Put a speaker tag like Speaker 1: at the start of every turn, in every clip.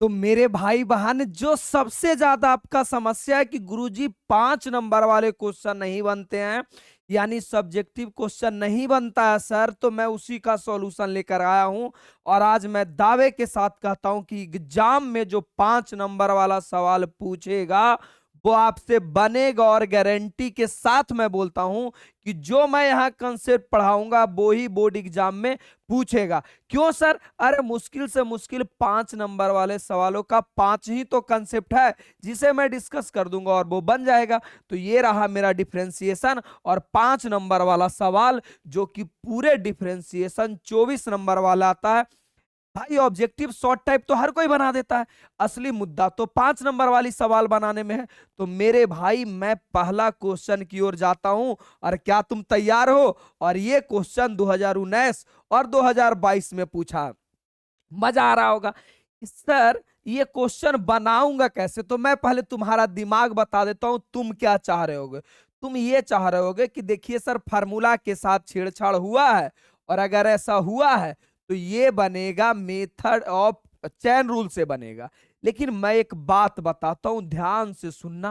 Speaker 1: तो मेरे भाई बहन, जो सबसे ज्यादा आपका समस्या है कि गुरुजी 5 नंबर वाले क्वेश्चन नहीं बनते हैं, यानी सब्जेक्टिव क्वेश्चन नहीं बनता है सर, तो मैं उसी का सॉल्यूशन लेकर आया हूं। और आज मैं दावे के साथ कहता हूं कि एग्जाम में जो 5 नंबर वाला सवाल पूछेगा वो आपसे बनेगा, और गारंटी के साथ मैं बोलता हूं कि जो मैं यहाँ कंसेप्ट पढ़ाऊंगा वो ही बोर्ड एग्जाम में पूछेगा। क्यों सर? अरे मुश्किल से मुश्किल 5 नंबर वाले सवालों का 5 ही तो कंसेप्ट है जिसे मैं डिस्कस कर दूंगा और वो बन जाएगा। तो ये रहा मेरा डिफरेंशिएशन और 5 नंबर वाला सवाल, जो कि पूरे डिफरेंशिएशन 24 नंबर वाला आता है। भाई ऑब्जेक्टिव शॉर्ट टाइप तो हर कोई बना देता है, असली मुद्दा तो 5 नंबर वाली सवाल बनाने में है। तो मेरे भाई, मैं पहला क्वेश्चन की ओर जाता हूं, और क्या तुम तैयार हो? और ये क्वेश्चन 2019 और 2022 में पूछा। मजा आ रहा होगा सर, ये क्वेश्चन बनाऊंगा कैसे? तो मैं पहले तुम्हारा दिमाग बता देता हूं, तुम क्या चाह रहे होगे। तुम ये चाह रहे होगे कि देखिए सर, फार्मूला के साथ छेड़छाड़ हुआ है, और अगर ऐसा हुआ है तो ये बनेगा मेथड ऑफ चैन रूल से बनेगा। लेकिन मैं एक बात बताता हूं, ध्यान से सुनना।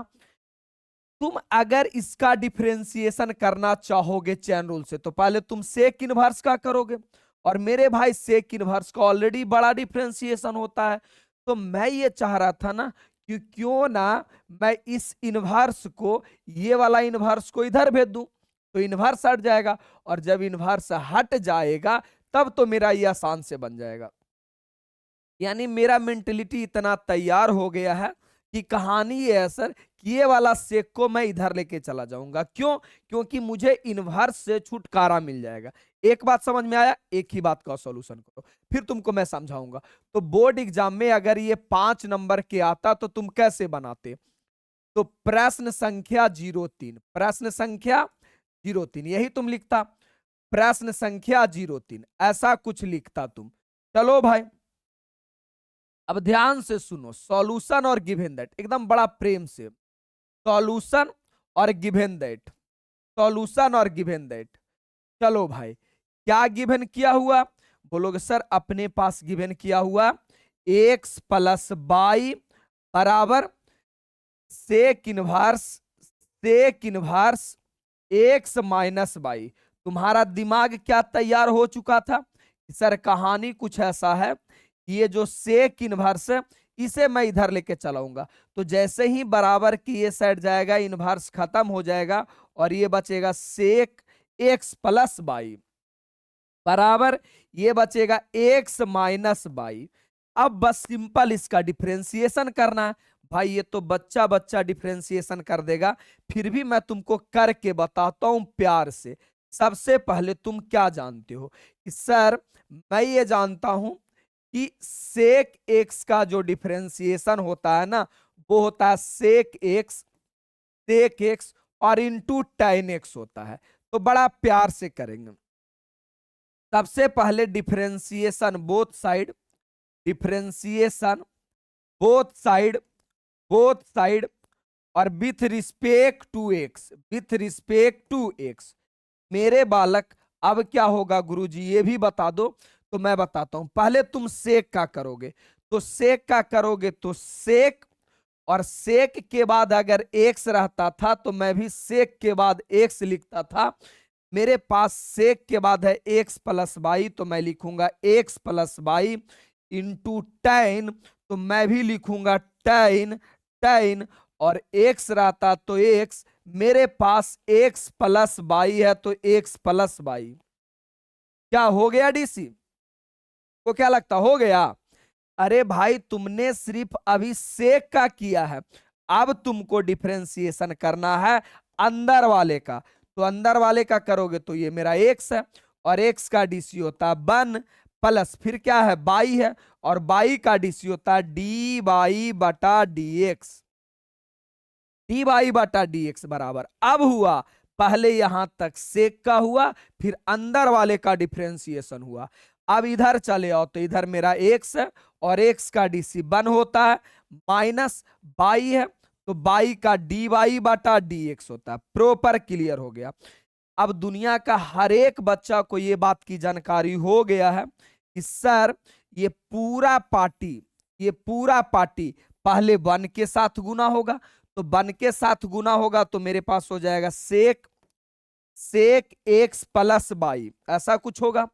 Speaker 1: तुम अगर इसका डिफरेंशिएशन करना चाहोगे चैन रूल से, तो पहले तुम सेक इनवर्स का करोगे, और मेरे भाई सेक इनवर्स का ऑलरेडी बड़ा डिफरेंशिएशन होता है। तो मैं ये चाह रहा था ना कि क्यों ना मैं इस इनवर्स को, ये वाला इनवर्स को इधर भेज दूं, तो इनवर्स हट जाएगा, और जब इनवर्स हट जाएगा तब तो मेरा ये आसान से बन जाएगा। यानी मेरा मेंटेलिटी इतना तैयार हो गया है कि कहानी ये है सर कि ये वाला सेक को मैं इधर लेके चला जाऊंगा। क्यों? क्योंकि मुझे इनवर्स से छुटकारा मिल जाएगा। एक बात समझ में आया? एक ही बात का सॉल्यूशन करो, फिर तुमको मैं समझाऊंगा। तो बोर्ड एग्जाम में अगर ये 5 नंबर के आता तो तुम कैसे बनाते? तो प्रश्न संख्या 03, प्रश्न संख्या 03 यही तुम लिखता, प्रश्न संख्या 03 ऐसा कुछ लिखता तुम। चलो भाई, अब ध्यान से सुनो, सॉल्यूशन और गिवन दैट, एकदम बड़ा प्रेम से। सॉल्यूशन और गिवन दैट, सॉल्यूशन और गिवन दैट। चलो भाई, क्या गिवन किया हुआ? बोलोगे सर अपने पास गिवन किया हुआ एक्स प्लस बाई बराबर sec inverse, sec inverse X minus Y. तुम्हारा दिमाग क्या तैयार हो चुका था? सर कहानी कुछ ऐसा है, ये जो सेक इनवर्स है इसे मैं इधर लेके चलाऊंगा, तो जैसे ही बराबर की ये साइड जाएगा इनवर्स खत्म हो जाएगा, और ये बचेगा सेक एक्स प्लस बाई बराबर ये बचेगा एक्स माइनस बाई। अब बस सिंपल इसका डिफरेंशिएशन करना है। भाई ये तो बच्चा बच्चा डिफरेंशिएशन कर देगा, फिर भी मैं तुमको करके बताता हूं प्यार से। सबसे पहले तुम क्या जानते हो कि सर, मैं ये जानता हूं कि सेक एक्स का जो डिफरेंशिएशन होता है ना, वो होता है सेक एक्स और इंटू टेन एक्स होता है। तो बड़ा प्यार से करेंगे। सबसे पहले differentiation both side, differentiation both side, both side, और with respect to x, with respect to x. मेरे बालक, अब क्या होगा गुरुजी ये भी बता दो। तो मैं बताता हूं, पहले तुम सेक का करोगे, तो सेक का करोगे तो सेक, और सेक के बाद अगर एक्स रहता था तो मैं भी सेक के बाद एक्स लिखता था। मेरे पास सेक के बाद है एक्स प्लस बाई, तो मैं लिखूंगा x plus by into ten, तो मैं भी लिखूंगा टेन टेन, और एक्स रहता तो एक्स, मेरे पास एक्स प्लस बाई है तो एक्स प्लस बाई। क्या हो गया डीसी को? क्या लगता हो गया? अरे भाई तुमने सिर्फ अभी सेक का किया है, अब तुमको डिफरेंशिएशन करना है अंदर वाले का। तो अंदर वाले का करोगे तो ये मेरा एक्स है, और एक्स का डीसी होता है 1 प्लस फिर क्या है बाई है, और बाई का डीसी होता है डी बाई बटा डी एक्स, डी बाई बटा डी एक्स बराबर। अब हुआ, पहले यहां तक सेक का हुआ, फिर अंदर वाले का डिफरेंशिएशन हुआ। अब इधर चले आओ, तो इधर मेरा एक्स है, और एक्स का डीसी 1 होता है, माइनस बाई है, तो बाई का डी बाई बटा डी एक्स होता है। प्रॉपर क्लियर हो गया। अब दुनिया का हर एक बच्चा को ये बात की जानकारी हो गया है कि सर ये पूरा पार्टी, ये पूरा पार्टी पहले 1 के साथ गुना होगा, तो 1 के साथ गुना होगा तो मेरे पास हो जाएगा सेक एक्स प्लस वाई, ऐसा कुछ होगा।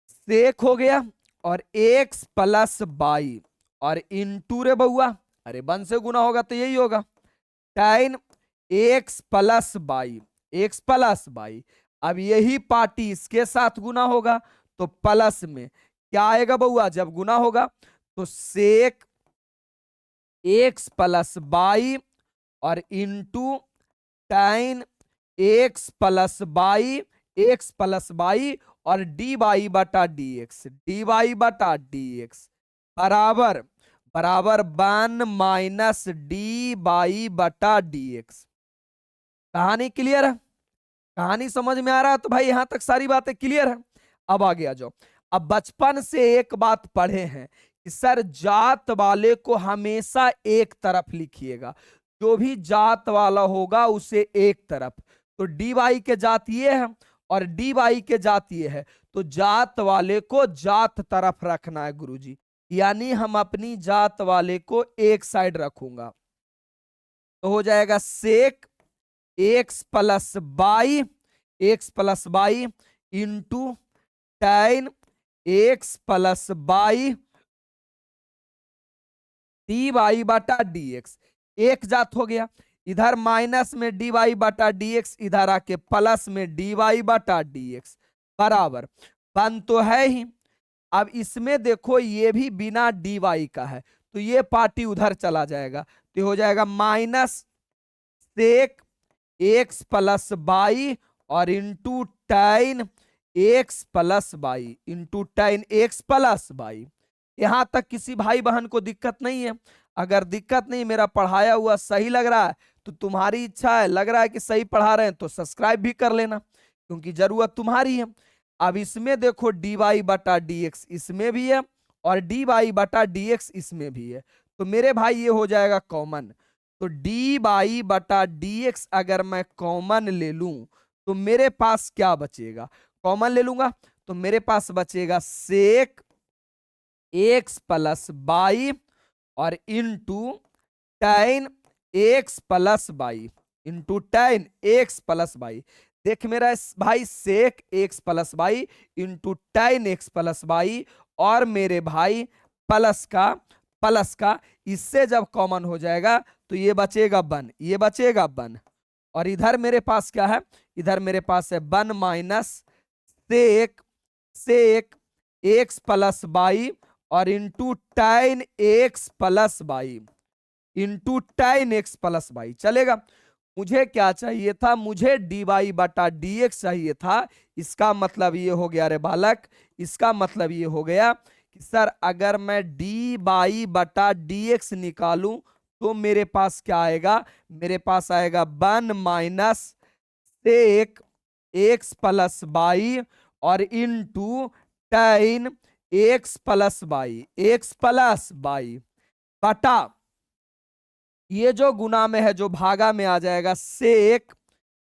Speaker 1: सेक हो गया और एक्स प्लस वाई और इनटू रे बउआ, अरे 1 से गुना होगा तो यही होगा tan x plus Y, x plus Y. अब यही पार्टी इसके साथ गुना होगा तो प्लस में क्या आएगा बउआ, जब गुना होगा तो सेक एक्स प्लस वाई और into tan x plus Y, x plus Y और डी वाई बटा डी एक्स, डी वाई बटा डी एक्स बराबर बराबर 1 माइनस डी वाई बटा डी एक्स। कहानी क्लियर है? कहानी समझ में आ रहा है? तो भाई यहां तक सारी बातें क्लियर है। अब आगे आ जाओ। अब बचपन से एक बात पढ़े हैं कि सर जात वाले को हमेशा एक तरफ लिखिएगा, जो भी जात वाला होगा उसे एक तरफ। तो डी वाई के जात ये है और डी वाई के जात ये है, तो जात वाले को जात तरफ रखना है गुरुजी, यानी हम अपनी जात वाले को एक साइड रखूंगा। तो हो जाएगा sec x plus Y, x plus Y into tan x plus Y D Y बटा डी एक्स, एक जात हो गया। इधर माइनस में डी वाई बटा डी एक्स, इधर आके प्लस में डी वाई बटा डी एक्स बराबर 1 तो है ही। अब इसमें देखो ये भी बिना डी वाई का है, तो ये पार्टी उधर चला जाएगा, तो हो जाएगा minus sec x plus Y और into tan x plus Y, into tan x plus y. यहां तक किसी भाई बहन को दिक्कत नहीं है? अगर दिक्कत नहीं, मेरा पढ़ाया हुआ सही लग रहा है तो तुम्हारी इच्छा है, लग रहा है कि सही पढ़ा रहे हैं तो सब्सक्राइब भी कर लेना, क्योंकि जरूरत तुम्हारी है। अब इसमें देखो डी वाई बटा डी एक्स इसमें भी है और डी वाई बटा डी एक्स इसमें भी है, तो मेरे भाई ये हो जाएगा कॉमन। तो डी वाई बटा डी एक्स अगर मैं कॉमन ले लूं तो मेरे पास क्या बचेगा, कॉमन ले लूंगा तो मेरे पास बचेगा सेक एक्स प्लस वाई और into tan x plus Y, into tan x plus Y. देख मेरा भाई sec x plus Y into tan x plus Y और मेरे भाई प्लस का इससे जब कॉमन हो जाएगा तो ये बचेगा 1, ये बचेगा 1 और इधर मेरे पास क्या है, इधर मेरे पास है 1 minus sec x plus Y और into tan x plus Y, into tan x plus y. चलेगा? मुझे क्या चाहिए था, मुझे डी वाई बटा डी एक्स चाहिए था। इसका मतलब ये हो गया रे बालक, इसका मतलब ये हो गया कि सर अगर मैं डी वाई बटा डी एक्स निकालूं तो मेरे पास क्या आएगा, मेरे पास आएगा 1 minus sec x plus Y और into tan x plus Y, x plus y बटा ये जो गुना में है जो भागा में आ जाएगा सेक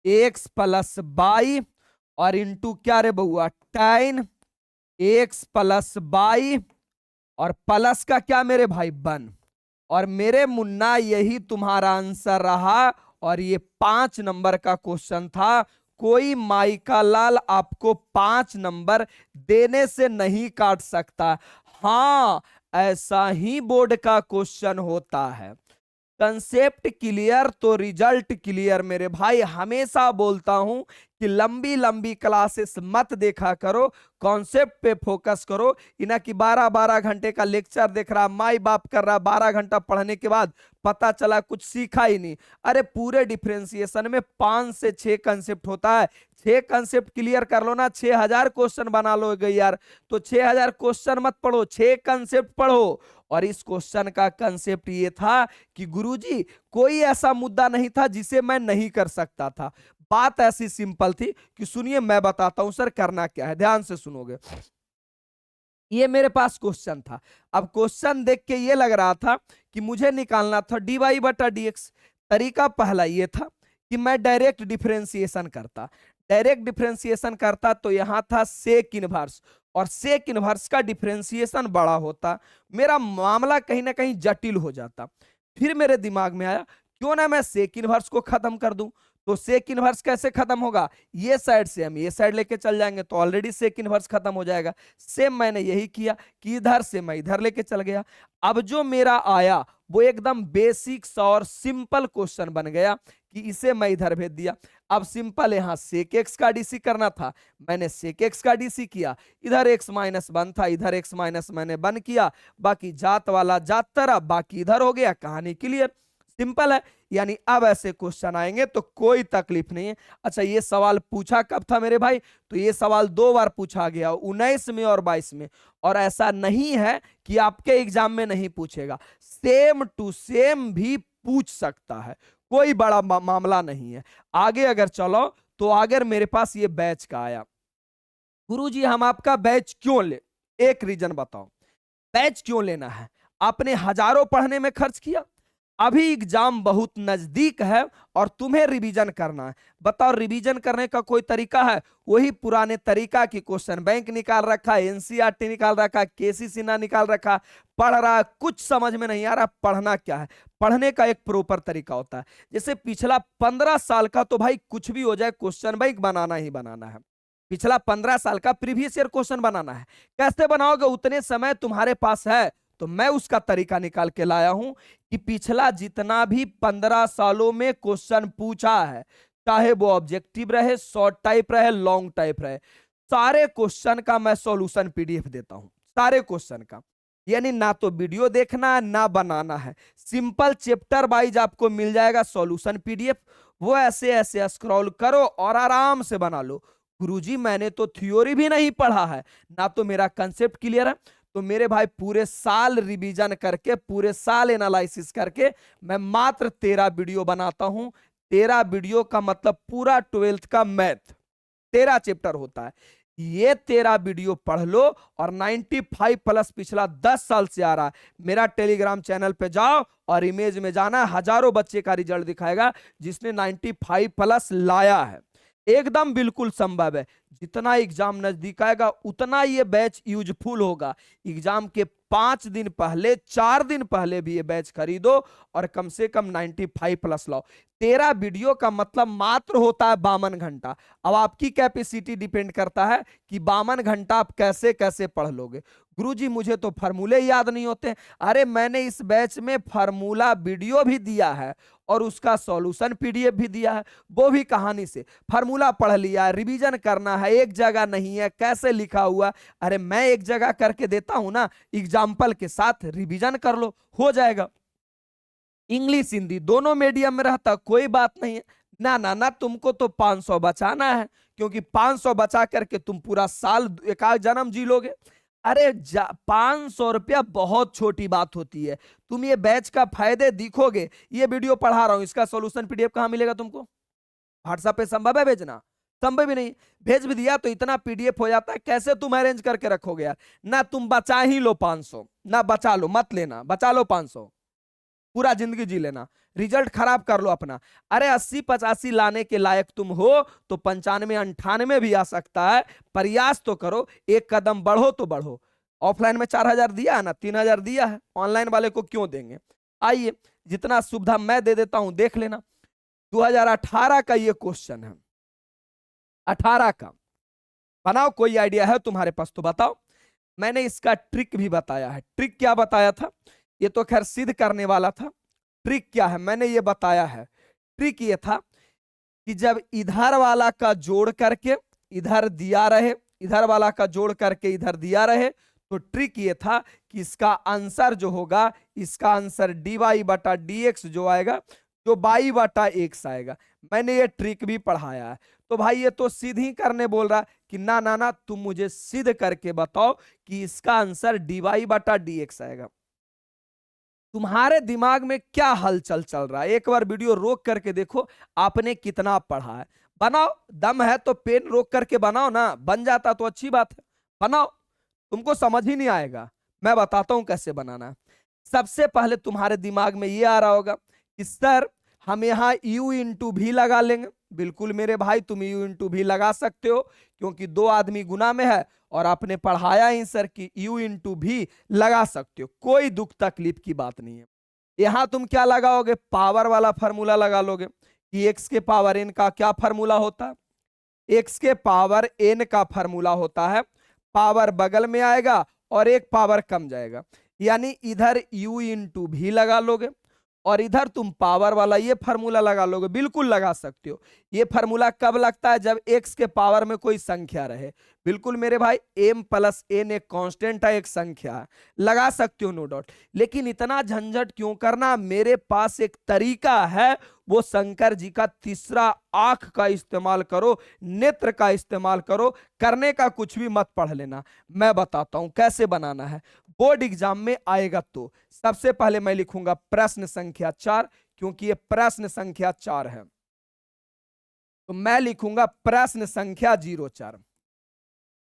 Speaker 1: एक्स प्लस वाई और इंटू क्या रे बउआ tan एक्स प्लस वाई और प्लस का क्या मेरे भाई 1। और मेरे मुन्ना यही तुम्हारा आंसर रहा और ये 5 नंबर का क्वेश्चन था। कोई माइका लाल आपको 5 नंबर देने से नहीं काट सकता। हाँ, ऐसा ही बोर्ड का क्वेश्चन होता है। कंसेप्ट क्लियर तो रिजल्ट क्लियर। मेरे भाई हमेशा बोलता हूं कि लंबी लंबी क्लासेस मत देखा करो, कॉन्सेप्ट पे फोकस करो। इना कि 12-12 घंटे का लेक्चर देख रहा, माई बाप कर रहा, 12 घंटा पढ़ने के बाद पता चला कुछ सीखा ही नहीं। अरे पूरे डिफरेंशिएशन में 5 से 6 कंसेप्ट होता है, 6 कंसेप्ट क्लियर कर लो ना, 6000 क्वेश्चन बना लो यार। तो 6000 क्वेश्चन मत पढ़ो, 6 कंसेप्ट पढ़ो। और इस क्वेश्चन का कंसेप्ट ये था कि गुरुजी कोई ऐसा मुद्दा नहीं था जिसे मैं नहीं कर सकता था। बात ऐसी सिंपल थी कि सुनिए मैं बताता हूं सर करना क्या है, ध्यान से सुनोगे। ये मेरे पास क्वेश्चन था। अब क्वेश्चन देख के ये लग रहा था कि मुझे निकालना था डी वाई बटा डी एक्स। तरीका पहला ये था कि मैं डायरेक्ट डिफरेंशिएशन करता, डायरेक्ट डिफरेंशिएशन करता तो यहां था सेक इनवर्स और सेक इनवर्स का डिफरेंशिएशन बड़ा होता, मेरा मामला कहीं ना कहीं जटिल हो जाता। फिर मेरे दिमाग में आया क्यों ना मैं सेक इनवर्स को खत्म कर दूं। तो सेक इनवर्स कैसे खत्म होगा, ये साइड से हम ये साइड लेके चल जाएंगे तो ऑलरेडी सेक इनवर्स खत्म हो जाएगा। सेम मैंने यही किया कि इधर से मैं इधर लेके चल गया। अब जो मेरा आया वो एकदम बेसिक सा और सिंपल क्वेश्चन बन गया कि इसे मैं इधर भेज दिया। अब सिंपल यहां सेक एक्स का डीसी करना था, मैंने सेक एक्स का डीसी किया। इधर एक्स माइनस वन था, इधर एक्स माइनस मैंने वन किया, बाकी जात वाला जात तरह, बाकी इधर हो गया, कहानी क्लियर। सिंपल है। यानी अब ऐसे क्वेश्चन आएंगे तो कोई तकलीफ नहीं है। अच्छा, ये सवाल पूछा कब था मेरे भाई, तो ये सवाल 2 बार पूछा गया, 19 में और 22 में। और ऐसा नहीं है कि आपके एग्जाम में नहीं पूछेगा, सेम टू सेम भी पूछ सकता है, कोई बड़ा मामला नहीं है। आगे अगर चलो तो अगर मेरे पास ये बैच का आया, गुरुजी हम आपका बैच क्यों ले, एक रीजन बताओ। बैच क्यों लेना है, आपने हजारों पढ़ने में खर्च किया, अभी एग्जाम बहुत नजदीक है और तुम्हें रिवीजन करना है। बताओ रिवीजन करने का कोई तरीका है, वही पुराने तरीका की क्वेश्चन बैंक निकाल रखा, एनसीईआरटी निकाल रखा, केसी सिन्हा निकाल रखा, पढ़ रहा, कुछ समझ में नहीं आ रहा पढ़ना क्या है। पढ़ने का एक प्रॉपर तरीका होता है। जैसे पिछला 15 साल का तो भाई कुछ भी हो जाए क्वेश्चन बैंक बनाना ही बनाना है। पिछला 15 साल का प्रीवियस ईयर क्वेश्चन बनाना है। कैसे बनाओगे, उतने समय तुम्हारे पास है तो मैं उसका तरीका निकाल के लाया हूं कि पिछला जितना भी 15 सालों में क्वेश्चन पूछा है, चाहे वो ऑब्जेक्टिव रहे, शॉर्ट टाइप रहे, लॉन्ग टाइप रहे, सारे क्वेश्चन का मैं सॉल्यूशन पीडीएफ देता हूं, सारे क्वेश्चन का। यानी ना तो वीडियो देखना है ना बनाना है, सिंपल चैप्टर वाइज आपको मिल जाएगा सॉल्यूशन पीडीएफ। वो ऐसे ऐसे स्क्रॉल करो और आराम से बना लो। गुरुजी मैंने तो थ्योरी भी नहीं पढ़ा है, ना तो मेरा कंसेप्ट क्लियर है। तो मेरे भाई पूरे साल रिवीजन करके, पूरे साल एनालिसिस करके मैं मात्र 13 वीडियो बनाता हूं। 13 वीडियो का मतलब पूरा 12th का मैथ 13 चैप्टर होता है। ये 13 वीडियो पढ़ लो और 95 प्लस पिछला 10 साल से आ रहा है। मेरा टेलीग्राम चैनल पे जाओ और इमेज में जाना, हजारों बच्चे का रिजल्ट दिखाएगा जिसने 95 प्लस लाया है। एकदम बिल्कुल संभव है। जितना एग्जाम नजदीक आएगा उतना ये बैच यूजफुल होगा। एग्जाम के 5 दिन पहले, 4 दिन पहले भी ये बैच खरीदो और कम से कम 95 प्लस लाओ। 13 वीडियो का मतलब मात्र होता है 52 घंटा। अब आपकी कैपेसिटी डिपेंड करता है कि 52 घंटा आप कैसे कैसे पढ़ लोगे। गुरुजी मुझे तो फार्मूले याद नहीं होते। अरे मैंने इस बैच में फार्मूला वीडियो भी दिया है और उसका सॉल्यूशन पीडीएफ भी दिया है, वो भी कहानी से। फार्मूला पढ़ लिया, रिवीजन करना है, एक जगह नहीं है, कैसे लिखा हुआ। अरे मैं एक जगह करके देता हूं ना, एग्जाम्पल के साथ रिवीजन कर लो, हो जाएगा। इंग्लिश हिंदी दोनों मीडियम में रहता, कोई बात नहीं है। ना ना ना, तुमको तो 500 बचाना है, क्योंकि 500 बचा करके तुम पूरा साल एक आध जन्म जी लोगे। अरे 500 रुपया बहुत छोटी बात होती है। तुम ये बैच का फायदे दिखोगे। ये वीडियो पढ़ा रहा हूं, इसका सॉल्यूशन पीडीएफ कहां मिलेगा तुमको, व्हाट्सएप पे संभव है भेजना? संभव ही नहीं। भेज भी दिया तो इतना पीडीएफ हो जाता है, कैसे तुम अरेंज करके रखोगे यार। ना तुम बचा ही लो 500, ना बचा लो, मत लेना, बचा लो 500, पूरा जिंदगी जी लेना, रिजल्ट खराब कर लो अपना। अरे 80-85 लाने के लायक तुम हो तो 95-98 भी आ सकता है। प्रयास तो करो, एक कदम बढ़ो तो बढ़ो। ऑफलाइन में 4000 दिया है ना, 3000 दिया है, ऑनलाइन वाले को क्यों देंगे। आइए, जितना सुविधा मैं दे देता हूं देख लेना। 2018 का ये क्वेश्चन है, 18 का बनाओ। कोई आइडिया है तुम्हारे पास तो बताओ। मैंने इसका ट्रिक भी बताया है। ट्रिक क्या बताया था, ये तो खैर सिद्ध करने वाला था। ट्रिक क्या है मैंने ये बताया है। ट्रिक ये था कि जब इधर वाला का जोड़ करके इधर दिया रहे, इधर वाला का जोड़ करके इधर दिया रहे, तो ट्रिक ये था कि इसका आंसर जो होगा, इसका आंसर dy/dx जो आएगा, जो y/x आएगा। मैंने ये ट्रिक भी पढ़ाया है। तो भाई ये तो सीधी करने बोल रहा कि ना ना ना, तुम मुझे सिद्ध करके बताओ कि इसका आंसर dy/dx आएगा। तुम्हारे दिमाग में क्या हलचल चल रहा है, एक बार वीडियो रोक करके देखो, आपने कितना पढ़ा है। बनाओ, दम है तो पेन रोक करके बनाओ ना, बन जाता तो अच्छी बात है, बनाओ। तुमको समझ ही नहीं आएगा, मैं बताता हूं कैसे बनाना है। सबसे पहले तुम्हारे दिमाग में ये आ रहा होगा कि सर हम यहाँ u इंटू भी लगा लेंगे। बिल्कुल मेरे भाई, तुम u इंटू भी लगा सकते हो, क्योंकि दो आदमी गुना में है और आपने पढ़ाया ही सर कि u इंटू भी लगा सकते हो, कोई दुख तकलीफ की बात नहीं है। यहां तुम क्या लगाओगे, पावर वाला फॉर्मूला लगा लोगे कि x के पावर n का क्या फॉर्मूला होता है, x के पावर n का फॉर्मूला होता है, पावर बगल में आएगा और एक पावर कम जाएगा, यानी इधर u इंटू भी लगा लोगे और इधर तुम पावर वाला ये फार्मूला लगा लोगे। बिल्कुल लगा सकते हो। ये फार्मूला कब लगता है, जब x के पावर में कोई संख्या रहे। बिल्कुल मेरे भाई, m प्लस n एक कांस्टेंट है, एक संख्या है, लगा सकते हो नो डाउट। लेकिन इतना झंझट क्यों करना, मेरे पास एक तरीका है, वो शंकर जी का तीसरा आंख का इस्तेमाल करो, नेत्र का इस्तेमाल करो, करने का कुछ भी मत पढ़ लेना, मैं बताता हूं कैसे बनाना है। बोर्ड एग्जाम में आएगा तो सबसे पहले मैं लिखूंगा प्रश्न संख्या 4, क्योंकि ये प्रश्न संख्या 4 है, तो मैं लिखूंगा प्रश्न संख्या 04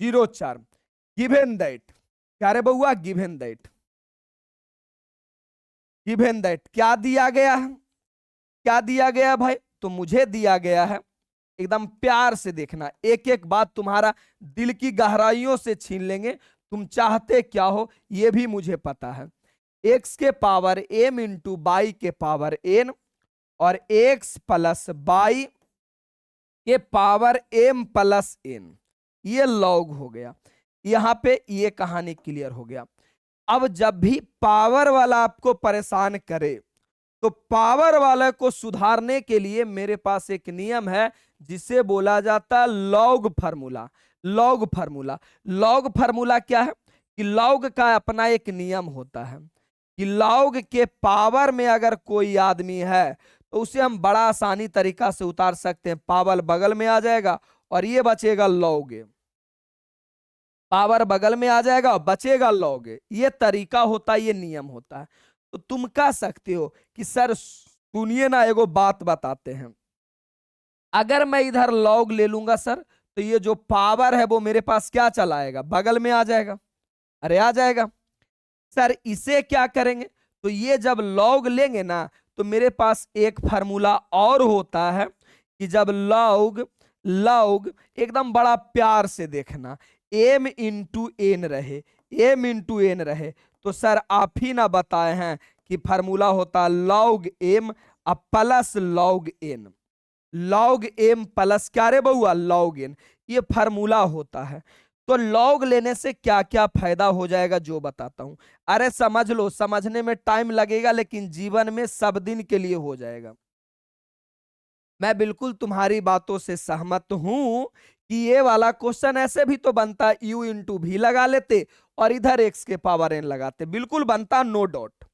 Speaker 1: 04। गिवन दैट, क्या रे बउआ, गिवन दैट, गिवन दैट क्या दिया गया है, क्या दिया गया भाई, तो मुझे दिया गया है, एकदम प्यार से देखना, एक एक बात तुम्हारा दिल की गहराइयों से छीन लेंगे, तुम चाहते क्या हो ये भी मुझे पता है। x के पावर m इंटू बाई के पावर n और x प्लस बाई के पावर m प्लस n, ये लॉग हो गया। यहां पे ये कहानी क्लियर हो गया। अब जब भी पावर वाला आपको परेशान करे, तो पावर वाले को सुधारने के लिए मेरे पास एक नियम है, जिसे बोला जाता है log formula. Log formula, log formula क्या है कि लॉग का अपना एक नियम होता है कि लॉग के पावर में अगर कोई आदमी है तो उसे हम बड़ा आसानी तरीका से उतार सकते हैं, पावर बगल में आ जाएगा और ये बचेगा लॉग, पावर बगल में आ जाएगा और बचेगा लॉग। ये तरीका होता है, ये नियम होता है। तो तुम कह सकते हो कि सर सुनिए ना, एगो बात बताते हैं, अगर मैं इधर लॉग ले लूंगा सर, तो ये जो पावर है वो मेरे पास क्या चला आएगा, बगल में आ जाएगा। अरे आ जाएगा सर, इसे क्या करेंगे, तो ये जब लॉग लेंगे ना, तो मेरे पास एक फार्मूला और होता है कि जब लॉग, लॉग एकदम बड़ा प्यार से देखना, m इंटू एन रहे, m इंटू एन रहे, तो सर आप ही ना बताए हैं कि फार्मूला होता log m plus log n, log m plus क्या रे बउआ, लॉग n, ये फार्मूला होता है। तो लॉग लेने से क्या क्या फायदा हो जाएगा जो बताता हूं। अरे समझ लो, समझने में टाइम लगेगा लेकिन जीवन में सब दिन के लिए हो जाएगा। मैं बिल्कुल तुम्हारी बातों से सहमत हूं कि ये वाला क्वेश्चन ऐसे भी तो बनता, u इंटू भी लगा लेते और इधर x के पावर n लगाते, बिल्कुल बनता नो डाउट।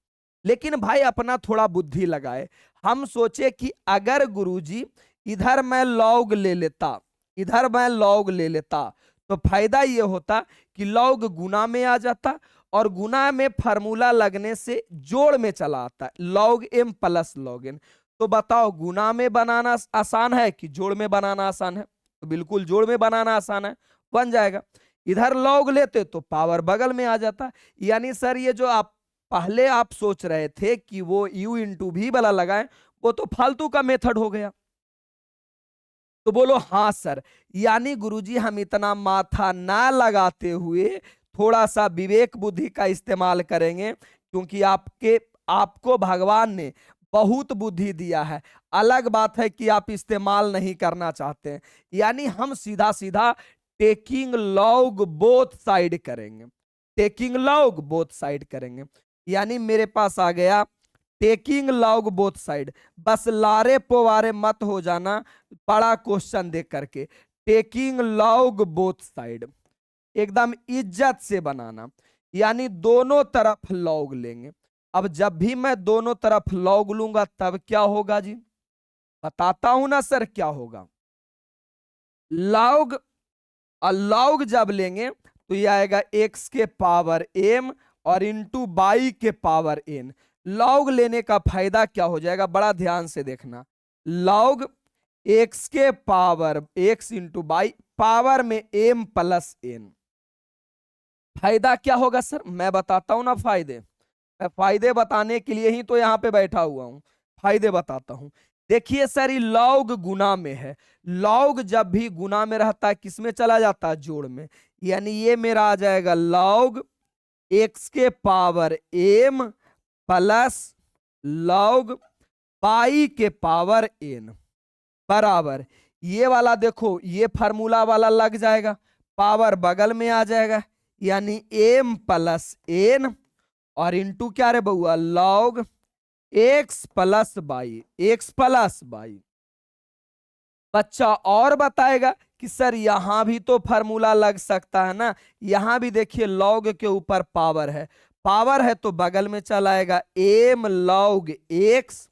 Speaker 1: लेकिन भाई अपना थोड़ा बुद्धि लगाए, हम सोचे कि अगर गुरुजी इधर मैं लॉग ले लेता, इधर मैं लॉग ले लेता, तो फायदा ये होता कि लॉग गुना में आ जाता और गुना में फार्मूला लगने से जोड़ में चला आता है, log m plus log n। तो बताओ गुना में बनाना आसान है कि जोड़ में बनाना आसान है, तो बिल्कुल जोड़ में बनाना आसान है, बन जाएगा। इधर लॉग लेते तो पावर बगल में आ जाता, यानी सर ये जो आप पहले आप सोच रहे थे कि वो u इंटू भी वाला लगाएं, वो तो फालतू का मेथड हो गया। तो बोलो हाँ सर, यानी गुरुजी हम इतना माथा ना लगाते हुए थोड़ा सा विवेक बुद्धि का इस्तेमाल करेंगे, क्योंकि आपको भगवान ने बहुत बुद्धि दिया है। अलग बात है कि आप इस्तेमाल नहीं करना चाहते हैं, यानी हम सीधा सीधा टेकिंग लॉग बोथ साइड करेंगे, टेकिंग लॉग बोथ साइड करेंगे। यानी मेरे पास आ गया टेकिंग लॉग बोथ साइड, बस लारे पोवारे मत हो जाना बड़ा क्वेश्चन देख करके, टेकिंग लॉग बोथ साइड एकदम इज्जत से बनाना, यानी दोनों तरफ लॉग लेंगे। अब जब भी मैं दोनों तरफ लॉग लूंगा तब क्या होगा जी, बताता हूं ना सर क्या होगा। लॉग, लॉग जब लेंगे तो ये आएगा x के पावर m और इंटू बाई के पावर n। लॉग लेने का फायदा क्या हो जाएगा, बड़ा ध्यान से देखना, लॉग x के power x into by power में m प्लस n, फायदा क्या होगा सर, मैं बताता हूं ना फायदे, मैं फायदे बताने के लिए ही तो यहां पे बैठा हुआ हूं। फायदे बताता हूं। देखिए सर, ये लॉग गुना में है। लॉग जब भी गुना में रहता है किस में चला जाता है? जोड़ में। यानी ये मेरा आ जाएगा लॉग एक्स के power M plus log pi के पावर एन बराबर, ये वाला देखो ये फार्मूला वाला लग जाएगा, पावर बगल में आ जाएगा, यानी एम प्लस एन और इंटू क्या रे बउआ? Log x plus y, x plus by. बच्चा और बताएगा कि सर यहां भी तो फार्मूला लग सकता है ना, यहां भी देखिए लॉग के ऊपर पावर है, पावर है तो बगल में चला आएगा एम लॉग एक्स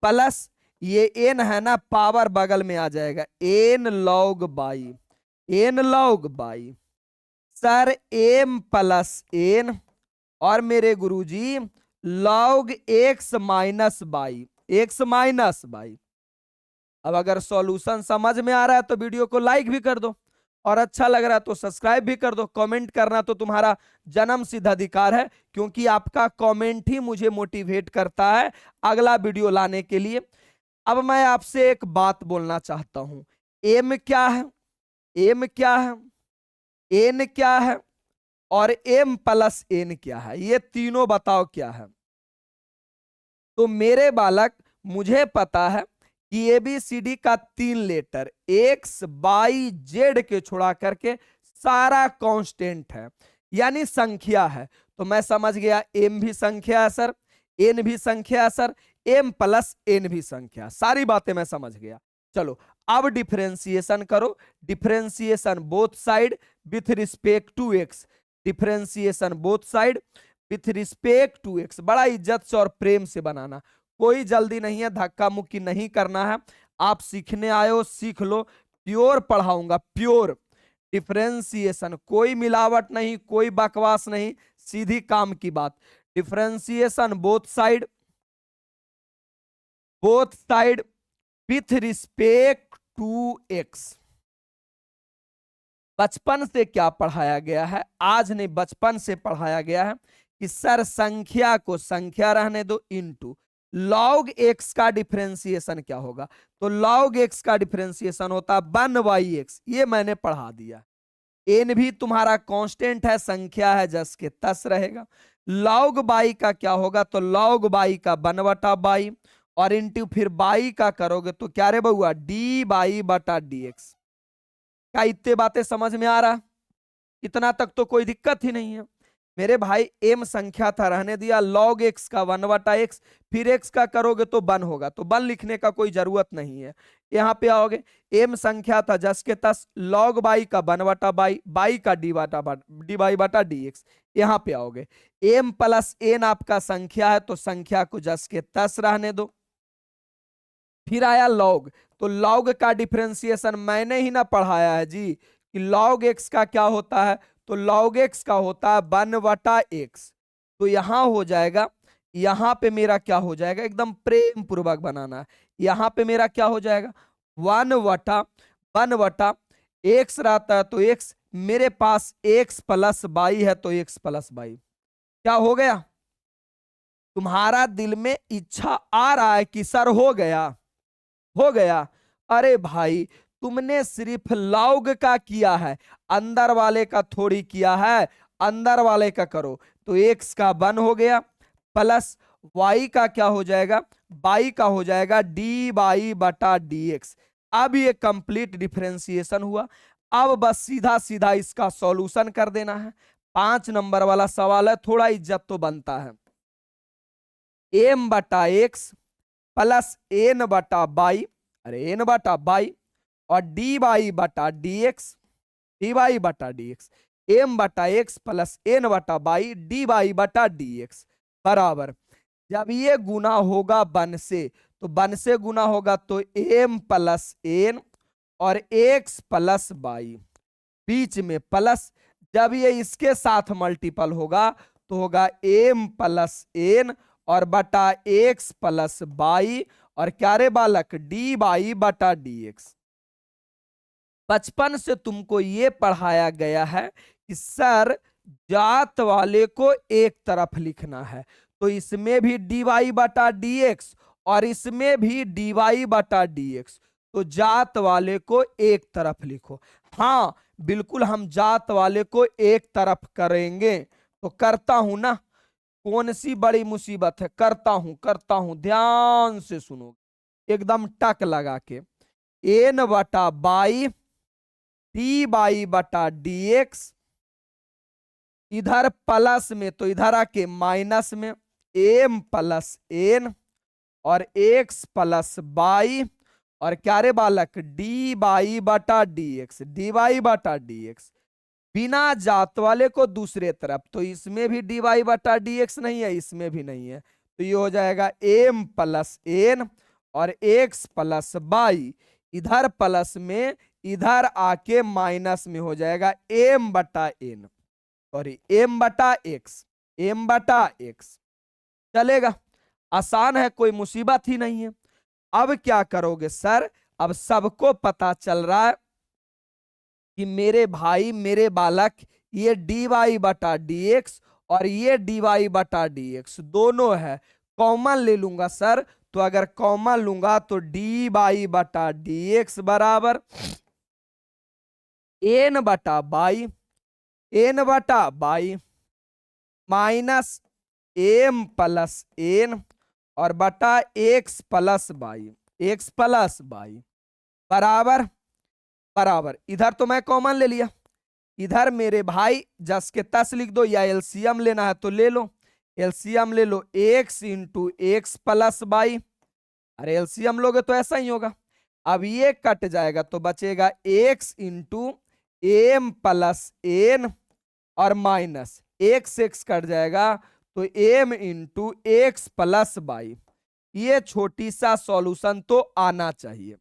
Speaker 1: प्लस ये एन है ना, पावर बगल में आ जाएगा N log y, N log y. Sir M plus N और मेरे गुरुजी log x minus y, x minus y. अब अगर सॉल्यूशन समझ में आ रहा है तो वीडियो को लाइक भी कर दो, और अच्छा लग रहा है तो सब्सक्राइब भी कर दो। कमेंट करना तो तुम्हारा जन्म सिद्ध अधिकार है, क्योंकि आपका कमेंट ही मुझे मोटिवेट करता है अगला वीडियो लाने के लिए। अब मैं आपसे एक बात बोलना चाहता हूं, एम क्या है, एम क्या है, एन क्या है और एम प्लस एन क्या है, ये तीनों बताओ क्या है। तो मेरे बालक, मुझे पता है कि ABCD का 3 लेटर एक्स वाई जेड के छोड़ा करके सारा कांस्टेंट है, यानी संख्या है। तो मैं समझ गया एम भी संख्या है सर, एन भी संख्या है सर, एम प्लस एन भी संख्या, सारी बातें मैं समझ गया। चलो अब डिफरेंशिएशन करो, differentiation both side with respect to x, differentiation both side with respect to x. बड़ा इज्जत से और प्रेम से बनाना, कोई जल्दी नहीं है, धक्का मुक्की नहीं करना है। आप सीखने आए हो, सीख लो, प्योर पढ़ाऊंगा, प्योर डिफरेंशिएशन, कोई मिलावट नहीं, कोई बकवास नहीं, सीधी काम की बात। Differentiation both side with respect to x. बचपन से क्या पढ़ाया गया है? आज नहीं, बचपन से पढ़ाया गया है कि सर संख्या को संख्या रहने दो, इनटू लॉग एक्स का डिफरेंशिएशन क्या होगा? तो लॉग एक्स का डिफरेंशिएशन होता है 1/x, ये मैंने पढ़ा दिया। एन भी तुम्हारा कांस्टेंट है, संख्या है, जस के तस रहेगा। लॉग बाई का क्या होगा? तो लॉग बाई का 1/बाई और इंटू फिर बाई का करोगे तो क्या रे बउआ? डी बाई बटा डी एक्स। क्या इतने बातें समझ में आ रहा? इतना तक तो कोई दिक्कत ही नहीं है मेरे भाई। एम संख्या था, रहने दिया, लॉग एक्स का 1/x, फिर एक्स का करोगे तो 1 होगा, तो 1 लिखने का कोई जरूरत नहीं है। यहां पे आओगे, एम संख्या था जस के तस, लॉग बाई का 1/बाई, बाई का डी बाई बटा डी एक्स। यहां पे आओगे, एम प्लस एन आपका संख्या है तो संख्या को जस के तस रहने दो। फिर आया लॉग, तो लॉग का डिफरेंशिएशन मैंने ही ना पढ़ाया है जी, कि लॉग एक्स का क्या होता है? तो लॉग एक्स का होता है 1/x। तो यहां हो जाएगा, यहां पे मेरा क्या हो जाएगा? एकदम प्रेम पूर्वक बनाना है। यहां पे मेरा क्या हो जाएगा? 1/1/x रहता है तो x, मेरे पास x प्लस बाई है तो x प्लस बाई। क्या हो गया? तुम्हारा दिल में इच्छा आ रहा है कि सर हो गया, हो गया। अरे भाई, तुमने सिर्फ लॉग का किया है, अंदर वाले का थोड़ी किया है। अंदर वाले का करो तो एक्स का 1 हो गया, प्लस वाई का क्या हो जाएगा? बाई का हो जाएगा डी बाई बटा डी एक्स। अब ये कंप्लीट डिफरेंशिएशन हुआ। अब बस सीधा सीधा इसका सॉल्यूशन कर देना है। 5 नंबर वाला सवाल है, थोड़ा इज्जत तो बनता है। एम बटा एक्स प्लस एन बटा बाई, अरे एन बटा बाई, और डी बाई बटा डी एक्स, डी बाई बटा डी एक्स। एम बटा एक्स प्लस एन बटा बाई डी बाई बटा डी एक्स बराबर, जब ये गुना होगा 1 से, तो 1 से गुना होगा तो एम प्लस एन और एक्स प्लस बाई, बीच में प्लस, जब ये इसके साथ मल्टीपल होगा तो होगा एम प्लस एन और बटा एक्स प्लस बाई, और क्या रे बालक? डी बाई बटा डी एक्स। बचपन से तुमको ये पढ़ाया गया है कि सर जात वाले को एक तरफ लिखना है, तो इसमें भी डी वाई बटा डी एक्स और इसमें भी dy बटा dx। तो जात वाले को एक तरफ लिखो। हाँ बिल्कुल हम जात वाले को एक तरफ करेंगे। तो करता हूं ना, कौन सी बड़ी मुसीबत है, करता हूं ध्यान से सुनो एकदम टक लगा के। एन बटा बाई डी बाई बटा dx, इधर प्लस में तो इधर आके माइनस में एम प्लस एन और एक्स प्लस बाई और क्या रे बालक डी बाई बटा डी एक्स, डी बाई बटा डी एक्स। बिना जात वाले को दूसरे तरफ, तो इसमें भी डी वाई बटा डी एक्स नहीं है, इसमें भी नहीं है, तो ये हो जाएगा एम प्लस एन और एक्स प्लस बाई, इधर प्लस में इधर आके माइनस में हो जाएगा एम बटा एन, सॉरी एम बटा एक्स, एम बटा एक्स। चलेगा, आसान है, कोई मुसीबत ही नहीं है। अब क्या करोगे सर, अब सबको पता चल रहा है कि मेरे भाई मेरे बालक ये डी वाई बटा डी एक्स और ये डी वाई बटा डी एक्स दोनों है, कॉमन ले लूंगा सर। तो अगर कॉमन लूंगा तो डी वाई बटा डी एक्स बराबर एन बटा बाई, एन बटा y minus M plus N और बटा x plus y, x plus by बराबर बराबर, इधर तो मैं कॉमन ले लिया, इधर मेरे भाई जस के तस लिख दो, या एलसीएम लेना है तो ले लो, एलसीएम ले लो x into x plus y, अरे एलसीएम लोगे तो ऐसा ही होगा। अब ये कट जाएगा तो बचेगा x into m plus N और माइनस एक्स एक्स कट जाएगा तो m into x plus y. ये छोटी सा सॉल्यूशन तो आना चाहिए,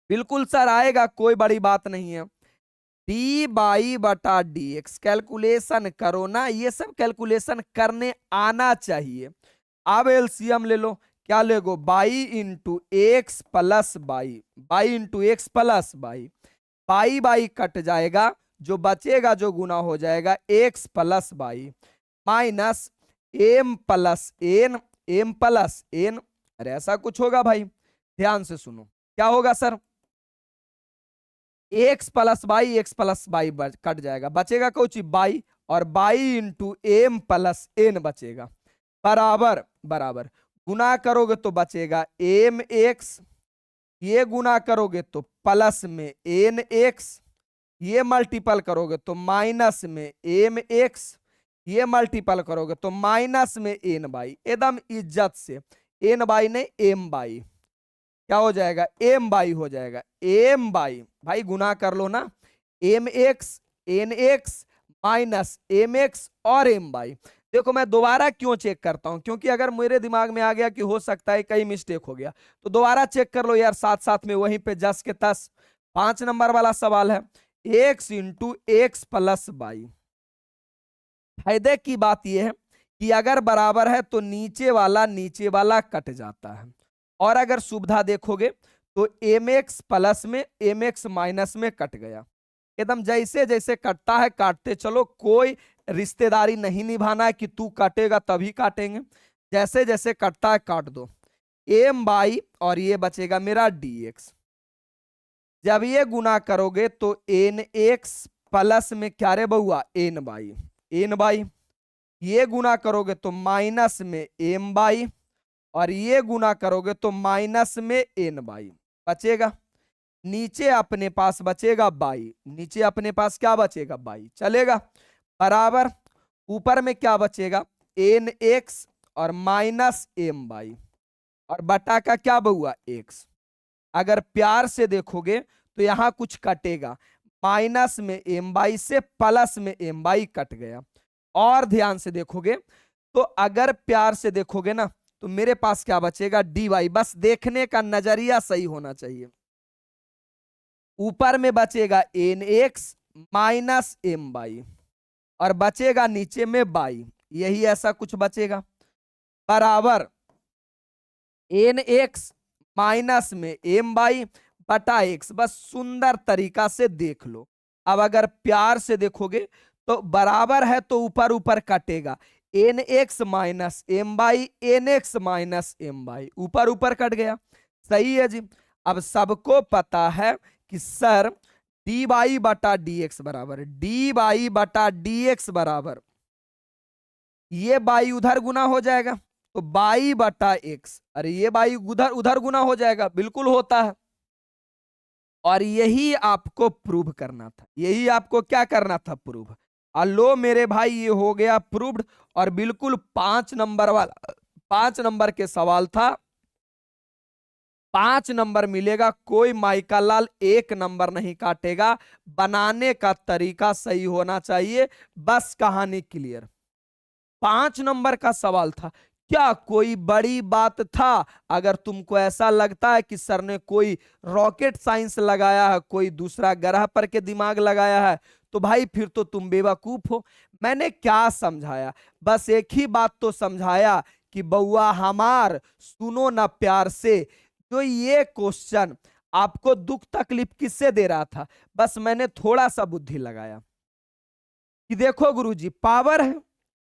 Speaker 1: बिल्कुल सर आएगा, कोई बड़ी बात नहीं है। डी बाई बटा डी एक्स कैलकुलेशन करो ना, ये सब कैलकुलेशन करने आना चाहिए। अब एलसीएम ले लो, क्या लेगो y into x plus y, y into x plus y, y y cut जाएगा, जो बचेगा जो गुना हो जाएगा x plus y minus M plus N, M plus N, अरे ऐसा कुछ होगा भाई, ध्यान से सुनो क्या होगा sir, x plus y cut जाएगा, बचेगा कुछ बाई और y into m plus n बचेगा बराबर बराबर, गुना करोगे तो बचेगा एम एक्स, ये गुना करोगे तो प्लस में एन एक्स, ये मल्टीपल करोगे तो माइनस में एम एक्स, ये मल्टीपल करोगे तो माइनस में एन बाई, एकदम इज्जत से एन बाई नहीं एम बाई, क्या हो जाएगा एम बाई हो जाएगा, एम बाई भाई गुना कर लो ना, m x n x minus m x और एम बाई। देखो मैं दोबारा क्यों चेक करता हूं, क्योंकि अगर मेरे दिमाग में आ गया कि हो सकता है कहीं मिस्टेक हो गया तो दोबारा चेक कर लो यार, साथ साथ में वहीं पे जस के तस। 5 नंबर वाला सवाल है, x into x plus by. फायदे की बात यह है कि अगर बराबर है तो नीचे वाला कट जाता है, और अगर सुविधा देखोगे तो एम एक्स प्लस में एम एक्स माइनस में कट गया, एकदम जैसे जैसे कटता है काटते चलो, कोई रिश्तेदारी नहीं निभाना है कि तू काटेगा तभी काटेंगे, जैसे जैसे कटता है काट दो, एम बाई और ये बचेगा मेरा डी एक्स। जब ये गुना करोगे तो एन एक्स प्लस में क्या रे बउआ एन बाई, एन बाई, ये गुना करोगे तो माइनस में एम बाई और ये गुना करोगे तो माइनस में एन बाई बचेगा, नीचे अपने पास बचेगा बाई, नीचे अपने पास क्या बचेगा बाई, चलेगा बराबर, ऊपर में क्या बचेगा एन एक्स और माइनस एम बाई और बटा का क्या बउआ एक्स। अगर प्यार से देखोगे तो यहां कुछ कटेगा, माइनस में एम बाई से प्लस में एम बाई कट गया, और ध्यान से देखोगे तो अगर प्यार से देखोगे ना तो मेरे पास क्या बचेगा डी वाई, बस देखने का नजरिया सही होना चाहिए, ऊपर में बचेगा n x minus m y और बचेगा नीचे में बाई, यही ऐसा कुछ बचेगा बराबर एन एक्स माइनस में एम बाई बटा एक्स, बस सुंदर तरीका से देख लो। अब अगर प्यार से देखोगे तो बराबर है तो ऊपर ऊपर कटेगा, n x minus m y n x minus m y, ऊपर ऊपर कट गया, सही है जी। अब सबको पता है कि सर डी बाई बटा डी एक्स बराबर, डी बाई बटा डी एक्स बराबर, ये बाई उधर गुना हो जाएगा तो बाई बटा एक्स, अरे ये बाई उधर उधर गुना हो जाएगा, बिल्कुल होता है। और यही आपको प्रूव करना था, यही आपको क्या करना था, प्रूव। लो मेरे भाई ये हो गया प्रूव्ड, और बिल्कुल 5 नंबर वाला, 5 नंबर के सवाल था, 5 नंबर मिलेगा, कोई माइका लाल 1 नंबर नहीं काटेगा, बनाने का तरीका सही होना चाहिए, बस कहानी क्लियर। 5 नंबर का सवाल था, क्या कोई बड़ी बात था? अगर तुमको ऐसा लगता है कि सर ने कोई रॉकेट साइंस लगाया है, कोई दूसरा ग्रह पर के दिमाग लगाया है, तो भाई फिर तो तुम बेवकूफ हो। मैंने क्या समझाया? बस एक ही बात तो समझाया कि बउआ हमार सुनो ना प्यार से, जो ये क्वेश्चन आपको दुख तकलीफ किससे दे रहा था, बस मैंने थोड़ा सा बुद्धि लगाया कि देखो गुरुजी पावर है,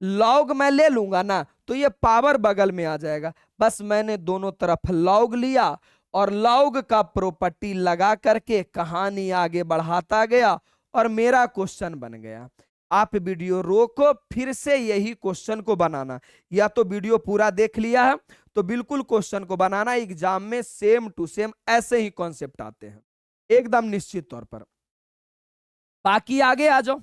Speaker 1: लॉग मैं ले लूंगा ना तो ये पावर बगल में आ जाएगा, बस मैंने दोनों तरफ लॉग लिया और लॉग का प्रॉपर्टी लगा करके कहानी आगे बढ़ाता गया और मेरा क्वेश्चन बन गया। आप वीडियो रोको, फिर से यही क्वेश्चन को बनाना, या तो वीडियो पूरा देख लिया है तो बिल्कुल क्वेश्चन को बनाना, एग्जाम में सेम टू सेम ऐसे ही कॉन्सेप्ट आते हैं एकदम निश्चित तौर पर। बाकी आगे आ जाओ,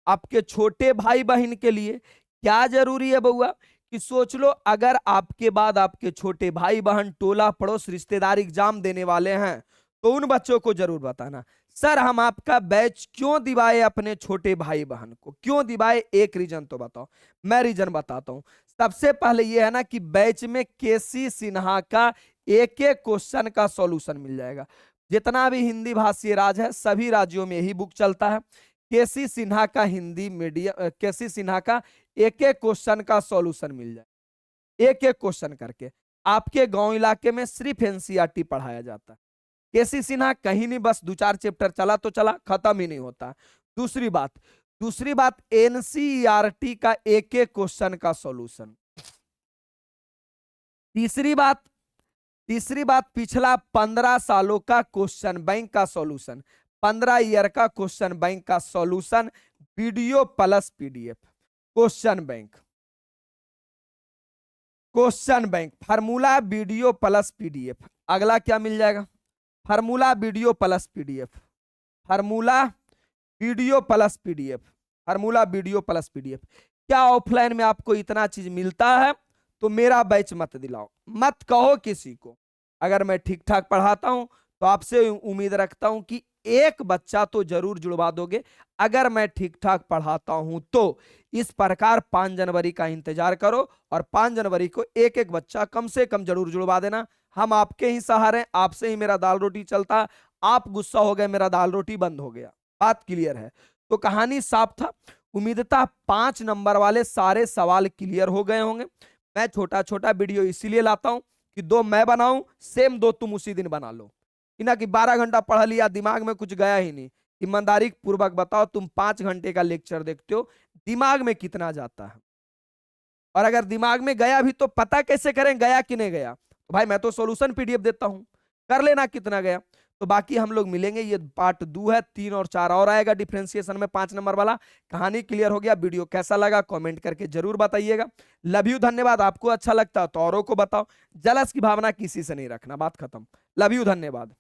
Speaker 1: आपके छोटे भाई बहन के लिए क्या जरूरी है बउआ कि सोच लो, अगर आपके बाद आपके छोटे भाई बहन टोला पड़ोस रिश्तेदार एग्जाम देने वाले हैं तो उन बच्चों को जरूर बताना, सर हम आपका बैच क्यों दिवाए अपने छोटे भाई बहन को, क्यों दिवाए, एक रीजन तो बताओ। मैं रीजन बताता हूं। सबसे पहले यह है ना कि बैच में केसी सिन्हा का एक एक क्वेश्चन का सॉल्यूशन मिल जाएगा। जितना भी हिंदी भाषीय राज्य है सभी राज्यों में यही बुक चलता है। केसी सिन्हा का हिंदी मीडियम, केसी सिन्हा का एक एक क्वेश्चन का सॉल्यूशन मिल जाए, एक एक क्वेश्चन करके। आपके गांव इलाके में सिर्फ एनसीईआरटी पढ़ाया जाता है, केसी सिन्हा कहीं नहीं, बस 2-4 चैप्टर चला तो चला, खत्म ही नहीं होता। दूसरी बात एनसीईआरटी का एक एक क्वेश्चन का सॉल्यूशन। तीसरी बात पिछला 15 सालों का क्वेश्चन बैंक का सॉल्यूशन, 15 ईयर का क्वेश्चन बैंक का solution, video plus PDF. Question bank formula video plus PDF. अगला क्या मिल जाएगा? Formula video plus PDF, formula video plus PDF, formula video plus PDF. क्या ऑफलाइन में आपको इतना चीज मिलता है तो मेरा बैच मत दिलाओ, मत कहो किसी को। अगर मैं ठीक ठाक पढ़ाता हूं तो आपसे उम्मीद रखता हूं कि एक बच्चा तो जरूर जुड़वा दोगे। अगर मैं ठीक ठाक पढ़ाता हूं तो इस प्रकार 5 जनवरी का इंतजार करो और 5 जनवरी को एक एक बच्चा कम से कम जरूर जुड़वा देना। हम आपके ही सहारे, आपसे ही मेरा दाल रोटी चलता। आप गुस्सा हो गए, मेरा दाल रोटी बंद हो गया। बात क्लियर है? तो कहानी साफ था। उम्मीद था 5 नंबर वाले सारे सवाल क्लियर हो गए होंगे। मैं छोटा छोटा वीडियो इसीलिए लाता हूं कि 2 मैं बनाऊं, सेम 2 तुम उसी दिन बना लो, ना कि 12 घंटा पढ़ लिया दिमाग में कुछ गया ही नहीं। ईमानदारी पूर्वक बताओ, तुम 5 घंटे का लेक्चर देखते हो, दिमाग में कितना जाता है? और अगर दिमाग में गया भी तो पता कैसे करें गया कि नहीं गया? तो भाई मैं तो सॉल्यूशन पीडीएफ देता हूं, कर लेना कितना गया। तो बाकी हम लोग मिलेंगे, ये पार्ट 2 है, 3 और 4 और आएगा डिफरेंशिएशन में 5 नंबर वाला। कहानी क्लियर हो गया? वीडियो कैसा लगा कमेंट करके जरूर बताइएगा। लव यू, धन्यवाद। आपको अच्छा लगता तो औरों को बताओ, जलस की भावना किसी से नहीं रखना, बात खत्म। लव यू, धन्यवाद।